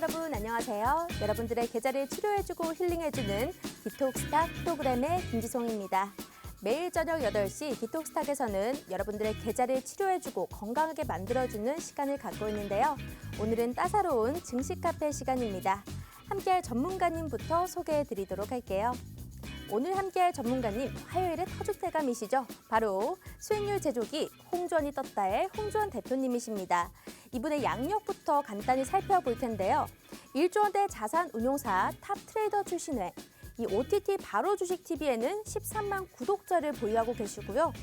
여러분 안녕하세요. 여러분들의 계좌를 치료해주고 힐링해주는 디톡스탁 프로그램의 김지송입니다. 매일 저녁 8시 디톡스탁에서는 여러분들의 계좌를 치료해주고 건강하게 만들어주는 시간을 갖고 있는데요. 오늘은 따사로운 증식 카페 시간입니다. 함께할 전문가님부터 소개해드리도록 할게요. 오늘 함께할 전문가님, 화요일에 터줏대감이시죠. 바로 수익률 제조기 홍주원이 떴다의 홍주원 대표님이십니다. 이분의 양력부터 간단히 살펴볼 텐데요. 1조 원대 자산 운용사 탑 트레이더 출신의 이 OTT 바로 주식TV에는 13만 구독자를 보유하고 계시고요.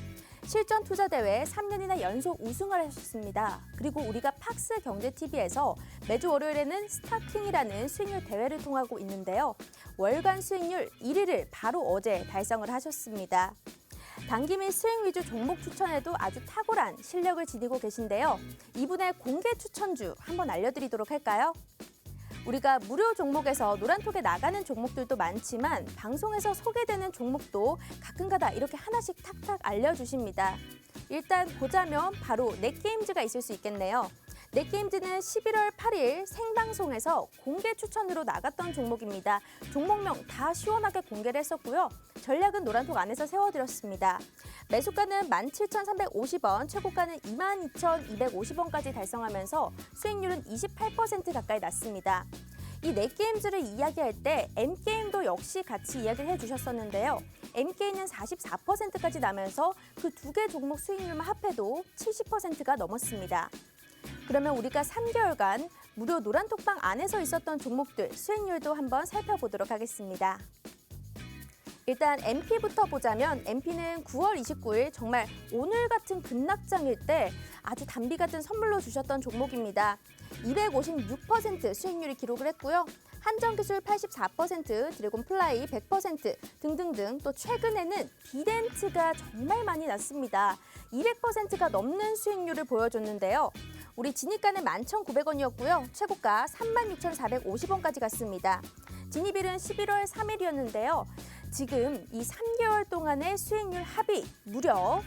실전 투자 대회 3년이나 연속 우승을 하셨습니다. 그리고 우리가 팍스 경제TV에서 매주 월요일에는 스타킹이라는 수익률 대회를 통하고 있는데요. 월간 수익률 1위를 바로 어제 달성을 하셨습니다. 단기 및 수익 위주 종목 추천에도 아주 탁월한 실력을 지니고 계신데요. 이분의 공개 추천주 한번 알려드리도록 할까요? 우리가 무료 종목에서 노란톡에 나가는 종목들도 많지만 방송에서 소개되는 종목도 가끔가다 이렇게 하나씩 탁탁 알려주십니다. 일단 보자면 바로 넷게임즈가 있을 수 있겠네요. 넷게임즈는 11월 8일 생방송에서 공개 추천으로 나갔던 종목입니다. 종목명 다 시원하게 공개를 했었고요. 전략은 노란톡 안에서 세워드렸습니다. 매수가는 17,350원, 최고가는 22,250원까지 달성하면서 수익률은 28% 가까이 났습니다. 이 넷게임즈를 이야기할 때 M게임도 역시 같이 이야기를 해주셨었는데요. M게임은 44%까지 나면서 그 두 개 종목 수익률만 합해도 70%가 넘었습니다. 그러면 우리가 3개월간 무료 노란톡방 안에서 있었던 종목들 수익률도 한번 살펴보도록 하겠습니다. 일단 MP부터 보자면 MP는 9월 29일 정말 오늘 같은 급락장일 때 아주 단비 같은 선물로 주셨던 종목입니다. 256% 수익률이 기록을 했고요. 한정기술 84%, 드래곤플라이 100% 등등등 또 최근에는 비덴트가 정말 많이 났습니다. 200%가 넘는 수익률을 보여줬는데요. 우리 진입가는 11,900원이었고요. 최고가 36,450원까지 갔습니다. 진입일은 11월 3일이었는데요. 지금 이 3개월 동안의 수익률 합이 무려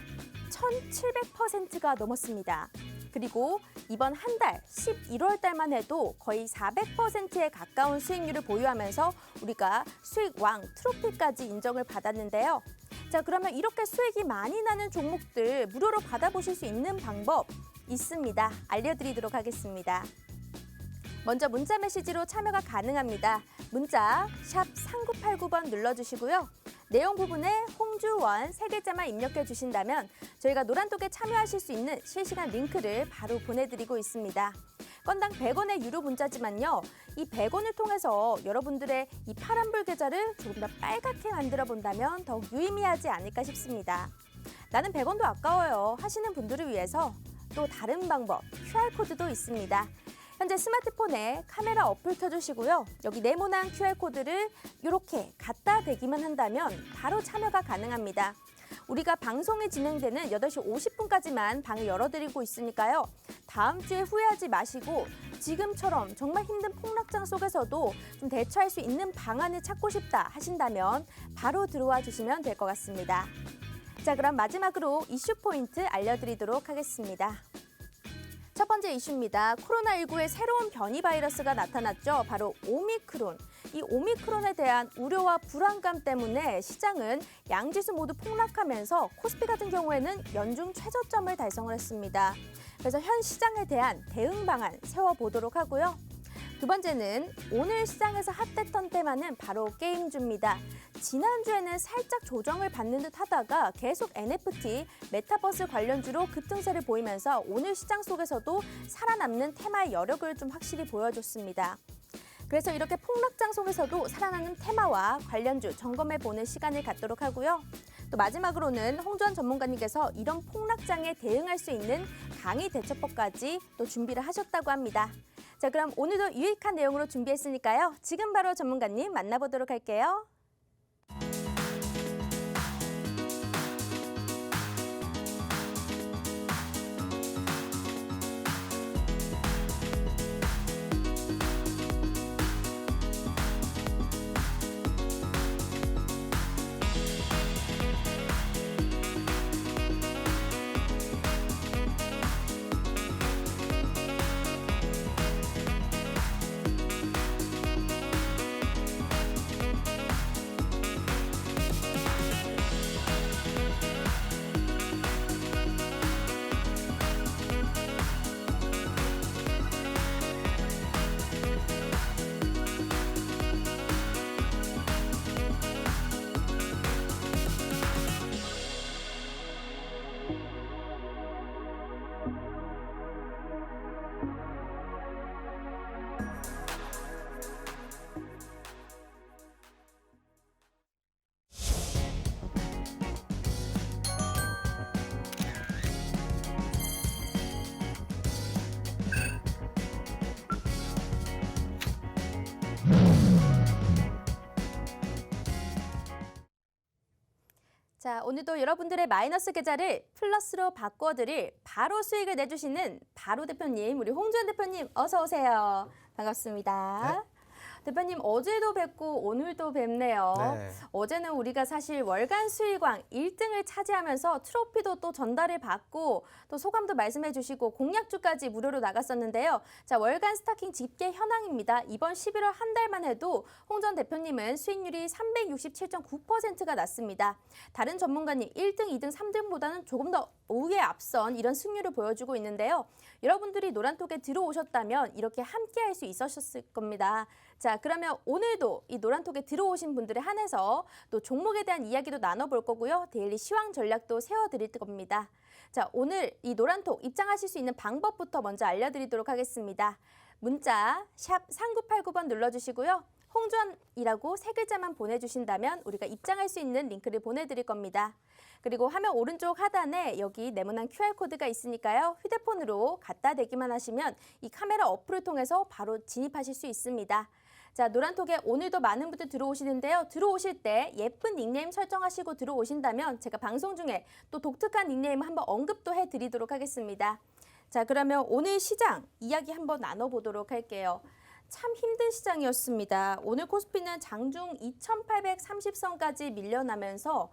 1,700%가 넘었습니다. 그리고 이번 한 달, 11월 달만 해도 거의 400%에 가까운 수익률을 보유하면서 우리가 수익왕 트로피까지 인정을 받았는데요. 자, 그러면 이렇게 수익이 많이 나는 종목들 무료로 받아보실 수 있는 방법 있습니다. 알려드리도록 하겠습니다. 먼저 문자 메시지로 참여가 가능합니다. 문자 샵 3989번 눌러주시고요. 내용 부분에 홍주원 3글자만 입력해 주신다면 저희가 노란톡에 참여하실 수 있는 실시간 링크를 바로 보내드리고 있습니다. 건당 100원의 유료 문자지만요. 이 100원을 통해서 여러분들의 이 파란불 계좌를 조금 더 빨갛게 만들어 본다면 더욱 유의미하지 않을까 싶습니다. 나는 100원도 아까워요 하시는 분들을 위해서 또 다른 방법, QR코드도 있습니다. 현재 스마트폰에 카메라 어플 켜주시고요. 여기 네모난 QR코드를 이렇게 갖다 대기만 한다면 바로 참여가 가능합니다. 우리가 방송이 진행되는 8시 50분까지만 방을 열어드리고 있으니까요. 다음 주에 후회하지 마시고 지금처럼 정말 힘든 폭락장 속에서도 좀 대처할 수 있는 방안을 찾고 싶다 하신다면 바로 들어와 주시면 될 것 같습니다. 자, 그럼 마지막으로 이슈 포인트 알려드리도록 하겠습니다. 첫 번째 이슈입니다. 코로나19의 새로운 변이 바이러스가 나타났죠. 바로 오미크론. 이 오미크론에 대한 우려와 불안감 때문에 시장은 양지수 모두 폭락하면서 코스피 같은 경우에는 연중 최저점을 달성을 했습니다. 그래서 현 시장에 대한 대응 방안 세워보도록 하고요. 두 번째는 오늘 시장에서 핫했던 테마는 바로 게임주입니다. 지난주에는 살짝 조정을 받는 듯 하다가 계속 NFT, 메타버스 관련주로 급등세를 보이면서 오늘 시장 속에서도 살아남는 테마의 여력을 좀 확실히 보여줬습니다. 그래서 이렇게 폭락장 속에서도 살아남는 테마와 관련주 점검해보는 시간을 갖도록 하고요. 또 마지막으로는 홍주원 전문가님께서 이런 폭락장에 대응할 수 있는 강의 대처법까지 또 준비를 하셨다고 합니다. 자, 그럼 오늘도 유익한 내용으로 준비했으니까요. 지금 바로 전문가님 만나보도록 할게요. 자, 오늘도 여러분들의 마이너스 계좌를 플러스로 바꿔드릴 바로 수익을 내주시는 바로 대표님, 우리 홍주연 대표님 어서 오세요. 반갑습니다. 네. 대표님 어제도 뵙고 오늘도 뵙네요. 네. 어제는 우리가 사실 월간 수익왕 1등을 차지하면서 트로피도 또 전달을 받고 또 소감도 말씀해 주시고 공약주까지 무료로 나갔었는데요. 자, 월간 스타킹 집계 현황입니다. 이번 11월 한 달만 해도 홍 전 대표님은 수익률이 367.9%가 났습니다. 다른 전문가님 1등, 2등, 3등보다는 조금 더 우위에 앞선 이런 승률을 보여주고 있는데요. 여러분들이 노란톡에 들어오셨다면 이렇게 함께 할 수 있으셨을 겁니다. 자, 그러면 오늘도 이 노란톡에 들어오신 분들에 한해서 또 종목에 대한 이야기도 나눠볼 거고요. 데일리 시황 전략도 세워드릴 겁니다. 자, 오늘 이 노란톡 입장하실 수 있는 방법부터 먼저 알려드리도록 하겠습니다. 문자 샵 3989번 눌러주시고요. 홍주연이라고 세 글자만 보내주신다면 우리가 입장할 수 있는 링크를 보내드릴 겁니다. 그리고 화면 오른쪽 하단에 여기 네모난 QR코드가 있으니까요. 휴대폰으로 갖다 대기만 하시면 이 카메라 어플을 통해서 바로 진입하실 수 있습니다. 자, 노란톡에 오늘도 많은 분들 들어오시는데요. 들어오실 때 예쁜 닉네임 설정하시고 들어오신다면 제가 방송 중에 또 독특한 닉네임 한번 언급도 해드리도록 하겠습니다. 자, 그러면 오늘 시장 이야기 한번 나눠보도록 할게요. 참 힘든 시장이었습니다. 오늘 코스피는 장중 2830선까지 밀려나면서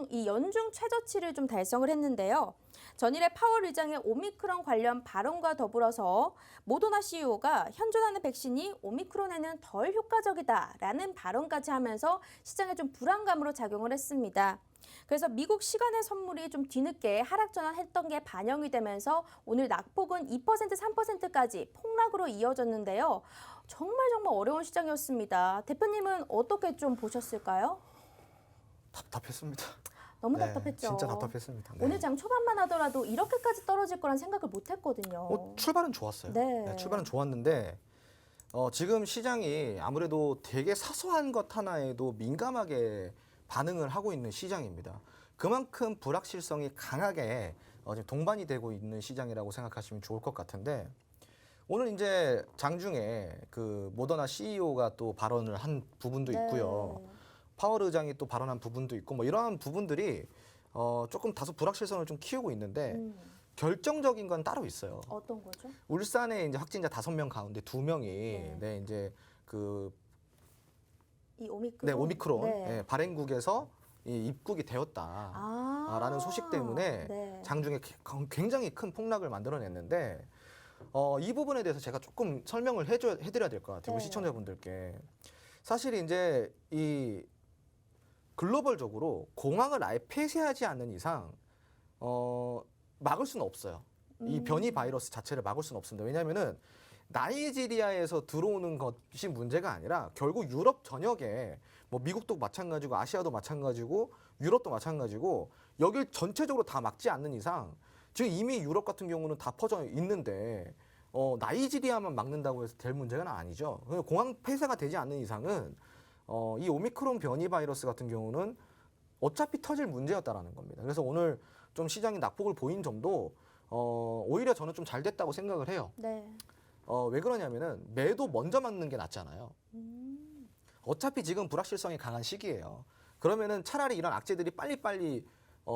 이 연중 최저치를 좀 달성을 했는데요. 전일에 파월 의장의 오미크론 관련 발언과 더불어서 모더나 CEO가 현존하는 백신이 오미크론에는 덜 효과적이다라는 발언까지 하면서 시장에 좀 불안감으로 작용을 했습니다. 그래서 미국 시간의 선물이 좀 뒤늦게 하락 전환했던 게 반영이 되면서 오늘 낙폭은 2%, 3%까지 폭락으로 이어졌는데요. 정말 어려운 시장이었습니다. 대표님은 어떻게 좀 보셨을까요? 답답했습니다. 너무 네, 답답했죠. 진짜 답답했습니다. 네. 오늘 장 초반만 하더라도 이렇게까지 떨어질 거란 생각을 못 했거든요. 출발은 좋았어요. 네. 출발은 좋았는데 지금 시장이 아무래도 되게 사소한 것 하나에도 민감하게 반응을 하고 있는 시장입니다. 그만큼 불확실성이 강하게 지금 동반이 되고 있는 시장이라고 생각하시면 좋을 것 같은데 오늘 이제 장중에 그 모더나 CEO가 또 발언을 한 부분도 있고요. 파월 의장이 또 발언한 부분도 있고 뭐 이러한 부분들이 조금 다소 불확실성을 좀 키우고 있는데 결정적인 건 따로 있어요. 어떤 거죠? 울산에 이제 확진자 5명 가운데 2명이 네, 이제 이 오미크론? 오미크론 네. 발행국에서 입국이 되었다라는 소식 때문에 네. 장중에 굉장히 큰 폭락을 만들어냈는데 이 부분에 대해서 제가 조금 설명을 해드려야 될 것 같아요. 우리 네. 시청자분들께. 사실 이제 이 글로벌적으로 공항을 아예 폐쇄하지 않는 이상 막을 수는 없어요. 이 변이 바이러스 자체를 막을 수는 없습니다. 왜냐하면은 나이지리아에서 들어오는 것이 문제가 아니라 결국 유럽 전역에 뭐 미국도 마찬가지고 아시아도 마찬가지고 유럽도 마찬가지고 여길 전체적으로 다 막지 않는 이상 지금 이미 유럽 같은 경우는 다 퍼져 있는데 나이지리아만 막는다고 해서 될 문제는 아니죠. 공항 폐쇄가 되지 않는 이상은 이 오미크론 변이 바이러스 같은 경우는 어차피 터질 문제였다라는 겁니다. 그래서 오늘 좀 시장이 낙폭을 보인 점도 오히려 저는 좀 잘 됐다고 생각을 해요. 네. 왜 그러냐면은 매도 먼저 맞는 게 낫잖아요. 어차피 지금 불확실성이 강한 시기예요. 그러면은 차라리 이런 악재들이 빨리빨리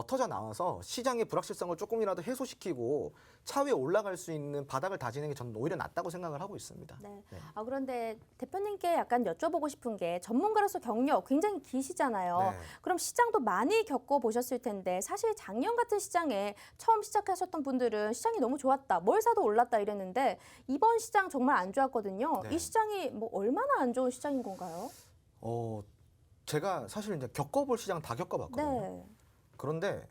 터져 나와서 시장의 불확실성을 조금이라도 해소시키고 차후에 올라갈 수 있는 바닥을 다지는 게 저는 오히려 낫다고 생각을 하고 있습니다. 네. 네. 그런데 대표님께 약간 여쭤보고 싶은 게 전문가로서 경력 굉장히 기시잖아요. 네. 그럼 시장도 많이 겪어보셨을 텐데 사실 작년 같은 시장에 처음 시작하셨던 분들은 시장이 너무 좋았다. 뭘 사도 올랐다 이랬는데 이번 시장 정말 안 좋았거든요. 네. 이 시장이 뭐 얼마나 안 좋은 시장인 건가요? 제가 사실 이제 겪어볼 시장 다 겪어봤거든요. 네. 그런데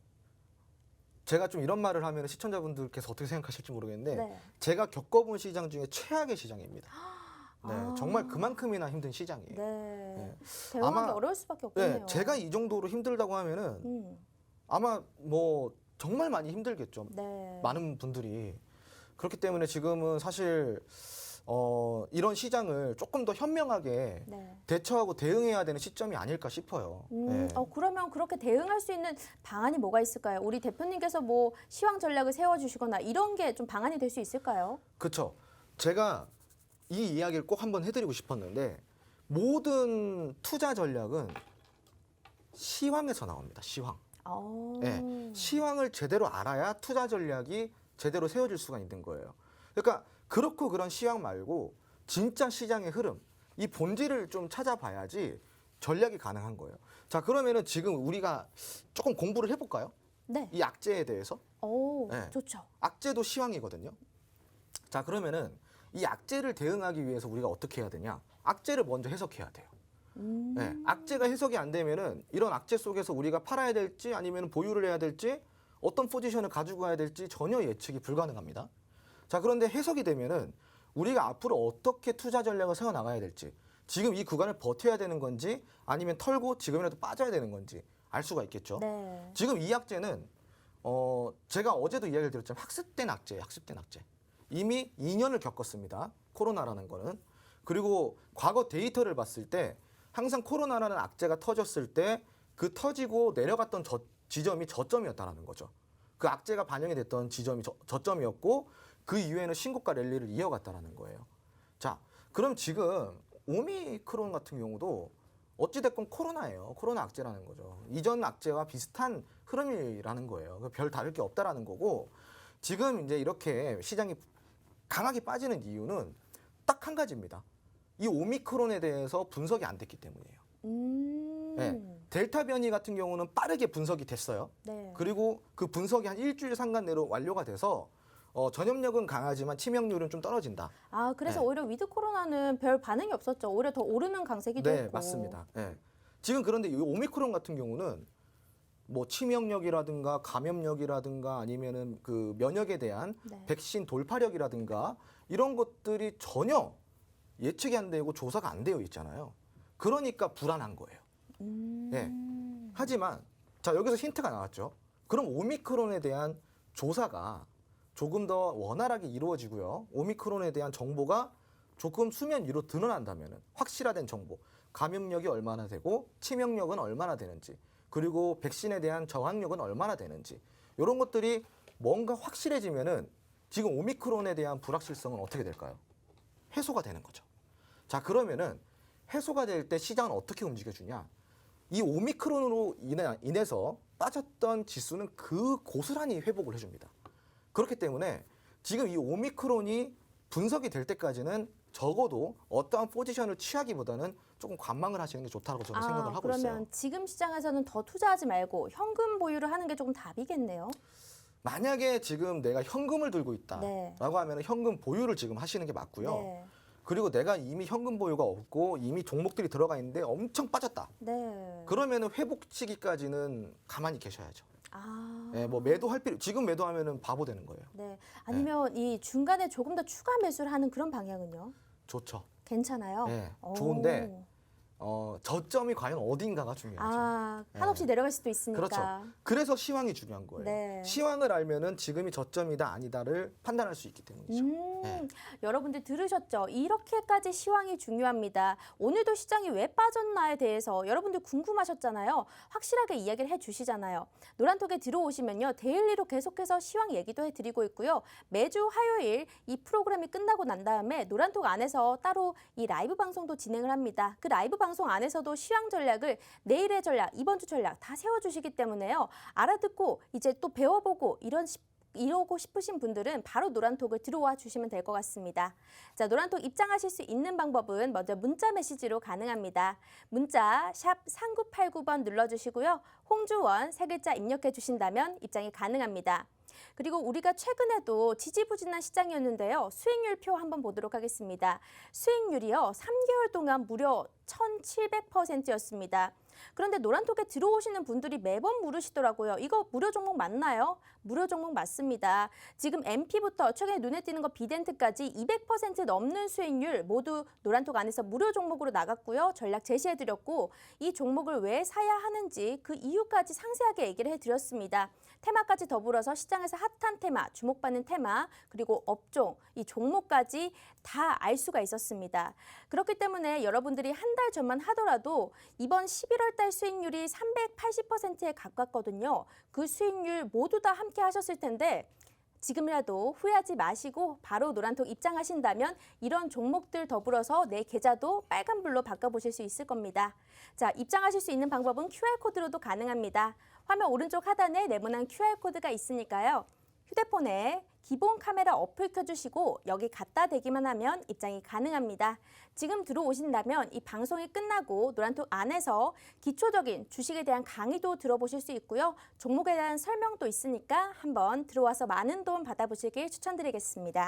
제가 좀 이런 말을 하면 시청자분들께서 어떻게 생각하실지 모르겠는데 네. 제가 겪어본 시장 중에 최악의 시장입니다. 네, 아. 정말 그만큼이나 힘든 시장이에요. 네. 네. 대응하기 아마- 어려울 수밖에 없겠네요. 네, 제가 이 정도로 힘들다고 하면은 아마 뭐 정말 많이 힘들겠죠. 네. 많은 분들이. 그렇기 때문에 지금은 사실 이런 시장을 조금 더 현명하게 네. 대처하고 대응해야 되는 시점이 아닐까 싶어요. 네. 그러면 그렇게 대응할 수 있는 방안이 뭐가 있을까요? 우리 대표님께서 뭐 시황 전략을 세워주시거나 이런 게 좀 방안이 될 수 있을까요? 그렇죠. 제가 이 이야기를 꼭 한번 해드리고 싶었는데 모든 투자 전략은 시황에서 나옵니다. 시황. 어. 네, 시황을 제대로 알아야 투자 전략이 제대로 세워질 수가 있는 거예요. 그러니까 그렇고 그런 시황 말고 진짜 시장의 흐름, 이 본질을 좀 찾아봐야지 전략이 가능한 거예요. 자, 그러면은 지금 우리가 조금 공부를 해볼까요? 네. 이 악재에 대해서. 오, 네. 좋죠. 악재도 시황이거든요. 자, 그러면은 이 악재를 대응하기 위해서 우리가 어떻게 해야 되냐? 악재를 먼저 해석해야 돼요. 네, 악재가 해석이 안 되면은 이런 악재 속에서 우리가 팔아야 될지 아니면 보유를 해야 될지 어떤 포지션을 가지고 가야 될지 전혀 예측이 불가능합니다. 자, 그런데 해석이 되면은 우리가 앞으로 어떻게 투자 전략을 세워 나가야 될지, 지금 이 구간을 버텨야 되는 건지 아니면 털고 지금이라도 빠져야 되는 건지 알 수가 있겠죠. 네. 지금 이 악재는 제가 어제도 이야기를 드렸지만 학습된 악재예요. 학습된 악재. 이미 2년을 겪었습니다. 코로나라는 거는. 그리고 과거 데이터를 봤을 때 항상 코로나라는 악재가 터졌을 때 그 터지고 내려갔던 지점이 저점이었다라는 거죠. 그 악재가 반영이 됐던 지점이 저점이었고 그 이후에는 신고가 랠리를 이어갔다라는 거예요. 자, 그럼 지금 오미크론 같은 경우도 어찌됐건 코로나예요. 코로나 악재라는 거죠. 이전 악재와 비슷한 흐름이라는 거예요. 별 다를 게 없다라는 거고, 지금 이제 이렇게 시장이 강하게 빠지는 이유는 딱 한 가지입니다. 이 오미크론에 대해서 분석이 안 됐기 때문이에요. 네, 델타 변이 같은 경우는 빠르게 분석이 됐어요. 네. 그리고 그 분석이 한 일주일 상간 내로 완료가 돼서 전염력은 강하지만 치명률은 좀 떨어진다. 아, 그래서 네. 오히려 위드 코로나는 별 반응이 없었죠. 오히려 더 오르는 강세기도 네, 했고. 맞습니다. 네. 지금 그런데 이 오미크론 같은 경우는 뭐 치명력이라든가 감염력이라든가 아니면은 그 면역에 대한 네. 백신 돌파력이라든가 이런 것들이 전혀 예측이 안 되고 조사가 안 되어 있잖아요. 그러니까 불안한 거예요. 네. 하지만 자, 여기서 힌트가 나왔죠. 그럼 오미크론에 대한 조사가 조금 더 원활하게 이루어지고요. 오미크론에 대한 정보가 조금 수면 위로 드러난다면은 확실화된 정보, 감염력이 얼마나 되고 치명력은 얼마나 되는지, 그리고 백신에 대한 저항력은 얼마나 되는지, 이런 것들이 뭔가 확실해지면은 지금 오미크론에 대한 불확실성은 어떻게 될까요? 해소가 되는 거죠. 자, 그러면은 해소가 될 때 시장은 어떻게 움직여주냐? 이 오미크론으로 인해서 빠졌던 지수는 그 고스란히 회복을 해줍니다. 그렇기 때문에 지금 이 오미크론이 분석이 될 때까지는 적어도 어떠한 포지션을 취하기보다는 조금 관망을 하시는 게 좋다고 저는 생각을 하고 그러면 있어요. 지금 시장에서는 더 투자하지 말고 현금 보유를 하는 게 조금 답이겠네요. 만약에 지금 내가 현금을 들고 있다라고 네. 하면 현금 보유를 지금 하시는 게 맞고요. 네. 그리고 내가 이미 현금 보유가 없고 이미 종목들이 들어가 있는데 엄청 빠졌다. 네. 그러면은 회복 시기까지는 가만히 계셔야죠. 아. 네, 뭐 매도할 필요, 지금 매도하면은 바보 되는 거예요. 네. 아니면 이 중간에 조금 더 추가 매수를 하는 그런 방향은요? 좋죠. 괜찮아요? 네, 오. 좋은데 저점이 과연 어딘가가 중요하죠. 아, 네. 한없이 내려갈 수도 있으니까. 그렇죠. 그래서 시황이 중요한 거예요. 네. 시황을 알면은 지금이 저점이다 아니다를 판단할 수 있기 때문이죠. 네. 여러분들 들으셨죠? 이렇게까지 시황이 중요합니다. 오늘도 시장이 왜 빠졌나에 대해서 여러분들 궁금하셨잖아요. 확실하게 이야기를 해주시잖아요. 노란톡에 들어오시면요. 데일리로 계속해서 시황 얘기도 해드리고 있고요. 매주 화요일 이 프로그램이 끝나고 난 다음에 노란톡 안에서 따로 이 라이브 방송도 진행을 합니다. 그 라이브 방송 안에서도 시황 전략을 내일의 전략, 이번 주 전략 다 세워주시기 때문에요. 알아듣고 이제 또 배워보고 이러고 싶으신 분들은 바로 노란톡을 들어와 주시면 될 것 같습니다. 자, 노란톡 입장하실 수 있는 방법은 먼저 문자 메시지로 가능합니다. 문자 샵 3989번 눌러주시고요. 홍주원 세 글자 입력해 주신다면 입장이 가능합니다. 그리고 우리가 최근에도 지지부진한 시장이었는데요. 수익률표 한번 보도록 하겠습니다. 수익률이요. 3개월 동안 무려 1700%였습니다. 그런데 노란톡에 들어오시는 분들이 매번 물으시더라고요. 이거 무료 종목 맞나요? 무료 종목 맞습니다. 지금 MP부터 최근에 눈에 띄는 거 비덴트까지 200% 넘는 수익률 모두 노란톡 안에서 무료 종목으로 나갔고요. 전략 제시해드렸고 이 종목을 왜 사야 하는지 그 이유까지 상세하게 얘기를 해드렸습니다. 테마까지 더불어서 시장에서 핫한 테마, 주목받는 테마, 그리고 업종, 이 종목까지 다 알 수가 있었습니다. 그렇기 때문에 여러분들이 한 달 전만 하더라도 이번 11월 달 수익률이 380%에 가깝거든요. 그 수익률 모두 다 함께 하셨을 텐데 지금이라도 후회하지 마시고 바로 노란톡 입장하신다면 이런 종목들 더불어서 내 계좌도 빨간불로 바꿔보실 수 있을 겁니다. 자, 입장하실 수 있는 방법은 QR코드로도 가능합니다. 화면 오른쪽 하단에 네모난 QR코드가 있으니까요. 휴대폰에 기본 카메라 어플 켜주시고 여기 갖다 대기만 하면 입장이 가능합니다. 지금 들어오신다면 이 방송이 끝나고 노란톡 안에서 기초적인 주식에 대한 강의도 들어보실 수 있고요. 종목에 대한 설명도 있으니까 한번 들어와서 많은 도움 받아보시길 추천드리겠습니다.